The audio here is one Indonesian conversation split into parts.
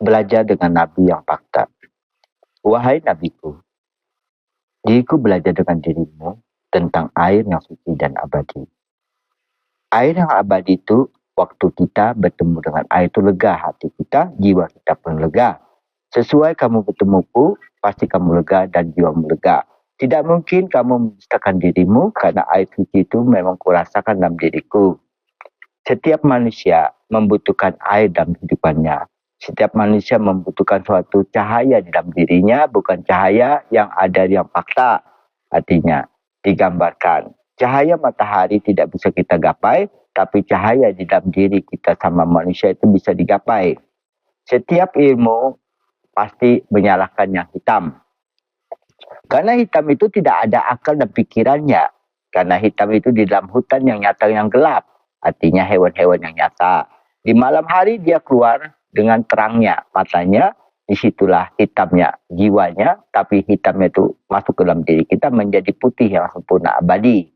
Belajar dengan Nabi yang fakta. Wahai Nabiku, diriku belajar dengan dirimu tentang air yang suci dan abadi. Air yang abadi itu, waktu kita bertemu dengan air itu lega hati kita, jiwa kita pun lega. Sesuai kamu bertemuku, pasti kamu lega dan jiwamu lega. Tidak mungkin kamu mendustakan dirimu karena air suci itu memang kurasakan dalam diriku. Setiap manusia membutuhkan air dalam kehidupannya. Setiap manusia membutuhkan suatu cahaya di dalam dirinya, bukan cahaya yang ada yang fakta. Artinya, digambarkan. Cahaya matahari tidak bisa kita gapai, tapi cahaya di dalam diri kita sama manusia itu bisa digapai. Setiap ilmu pasti menyalahkan yang hitam. Karena hitam itu tidak ada akal dan pikirannya. Karena hitam itu di dalam hutan yang nyata yang gelap. Artinya hewan-hewan yang nyata. Di malam hari dia keluar dengan terangnya. Matanya, disitulah hitamnya, jiwanya. Tapi hitamnya itu masuk ke dalam diri kita menjadi putih yang sempurna abadi.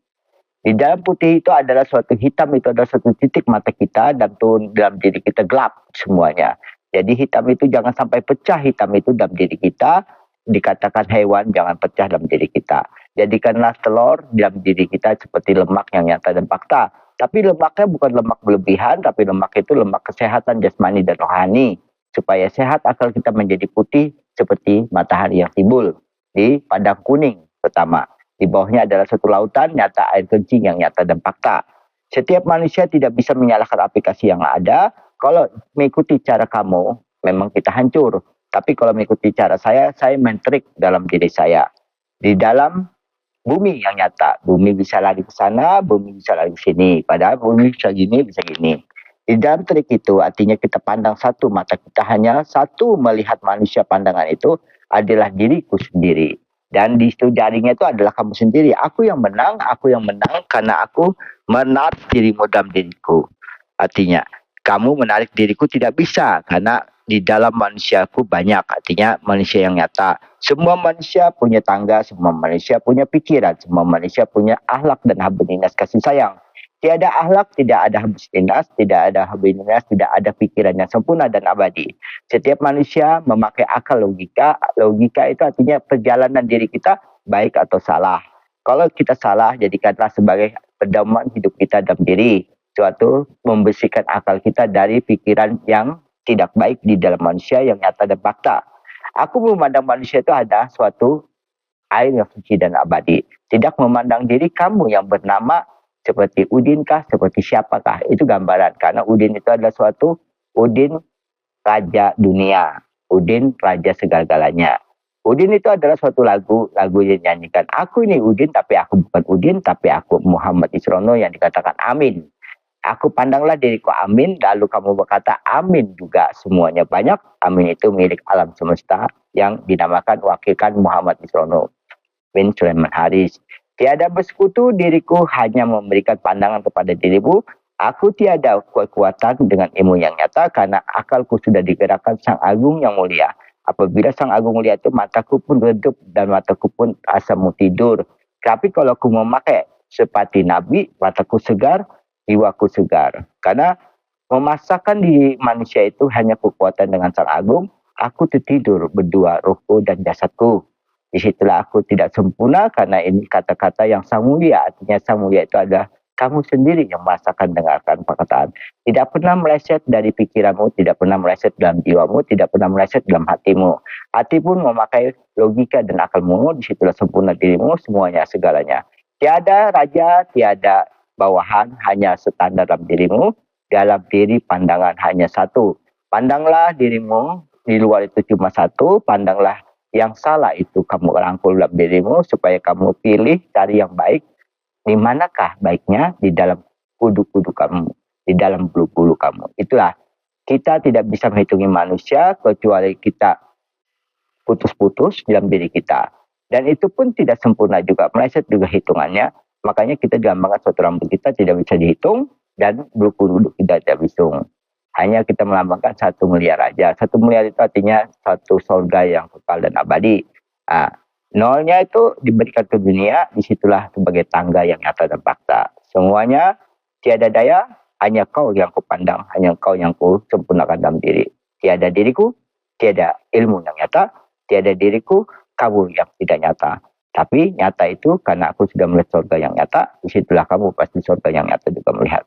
Di dalam putih itu adalah suatu hitam, itu adalah suatu titik mata kita dan turun dalam diri kita gelap semuanya. Jadi hitam itu jangan sampai pecah, hitam itu dalam diri kita. Dikatakan hewan jangan pecah dalam diri kita. Jadikanlah telur dalam diri kita seperti lemak yang nyata dan fakta. Tapi lemaknya bukan lemak berlebihan, tapi lemak itu lemak kesehatan jasmani dan rohani. Supaya sehat akal kita menjadi putih seperti matahari yang timbul di padang kuning pertama. Di bawahnya adalah satu lautan, nyata air kencing yang nyata dan fakta. Setiap manusia tidak bisa menyalahkan aplikasi yang ada. Kalau mengikuti cara kamu, memang kita hancur. Tapi kalau mengikuti cara saya main trik dalam diri saya. Di dalam bumi yang nyata. Bumi bisa lari ke sana, bumi bisa lari ke sini. Padahal bumi bisa gini, bisa gini. Di dalam trik itu artinya kita pandang satu, mata kita hanya satu melihat manusia, pandangan itu adalah diriku sendiri. Dan di situ jaringnya itu adalah kamu sendiri. Aku yang menang karena aku menarik dirimu dalam diriku. Artinya, kamu menarik diriku tidak bisa karena di dalam manusiaku banyak. Artinya manusia yang nyata. Semua manusia punya tangga, semua manusia punya pikiran, semua manusia punya akhlak dan habibinas kasih sayang. Tiada akhlak, tidak ada habibinas, tidak ada habibinas, tidak ada pikiran yang sempurna dan abadi. Setiap manusia memakai akal logika. Logika itu artinya perjalanan diri kita baik atau salah. Kalau kita salah, jadikanlah sebagai pedoman hidup kita dalam diri. Suatu membersihkan akal kita dari pikiran yang tidak baik di dalam manusia yang nyata dan fakta. Aku memandang manusia itu ada suatu air yang suci dan abadi. Tidak memandang diri kamu yang bernama seperti Udin kah, seperti siapakah. Itu gambaran. Karena Udin itu adalah suatu Udin raja dunia. Udin raja segala-galanya. Udin itu adalah suatu lagu yang dinyanyikan. Aku ini Udin, tapi aku bukan Udin, tapi aku Muhammad Isrono yang dikatakan Amin. Aku pandanglah diriku Amin, lalu kamu berkata Amin juga semuanya banyak. Amin itu milik alam semesta yang dinamakan wakilkan Muhammad Isrono bin Sulaiman Haris. Tiada bersekutu, diriku hanya memberikan pandangan kepada dirimu. Aku tiada kekuatan dengan ilmu yang nyata karena akalku sudah digerakkan Sang Agung yang mulia. Apabila Sang Agung mulia itu mataku pun redup dan mataku pun asamu tidur. Tapi kalau aku memakai seperti Nabi, mataku segar, jiwaku segar. Karena memasakkan di manusia itu hanya kekuatan dengan Sang Agung. Aku tertidur berdua rohku dan jasadku. Disitulah aku tidak sempurna karena ini kata-kata yang sang mulia. Artinya sang mulia itu adalah kamu sendiri yang merasakan dengarkan perkataan. Tidak pernah meleset dari pikiranmu, tidak pernah meleset dalam jiwamu, tidak pernah meleset dalam hatimu. Hati pun memakai logika dan akalmu, disitulah sempurna dirimu, semuanya, segalanya. Tiada raja, tiada bawahan, hanya standar dalam dirimu. Dalam diri pandangan hanya satu. Pandanglah dirimu, di luar itu cuma satu, pandanglah yang salah itu kamu rangkul dalam dirimu supaya kamu pilih cari yang baik. Di manakah baiknya? Di dalam kudu-kudu kamu, di dalam bulu-bulu kamu. Itulah, kita tidak bisa menghitungi manusia kecuali kita putus-putus dalam diri kita. Dan itu pun tidak sempurna juga, meleset juga hitungannya. Makanya kita digambarkan suatu rambut kita tidak bisa dihitung dan bulu-bulu kita tidak bisa. Hanya kita melambangkan 1 miliar aja. 1 miliar itu artinya satu surga yang kekal dan abadi. Nolnya itu diberikan ke dunia, disitulah sebagai tangga yang nyata dan fakta. Semuanya tiada daya, hanya kau yang kupandang, hanya kau yang ku sempurnakan dalam diri. Tiada diriku, tiada ilmu yang nyata, tiada diriku, kamu yang tidak nyata. Tapi nyata itu karena aku sudah melihat surga yang nyata, disitulah kamu pasti surga yang nyata juga melihat.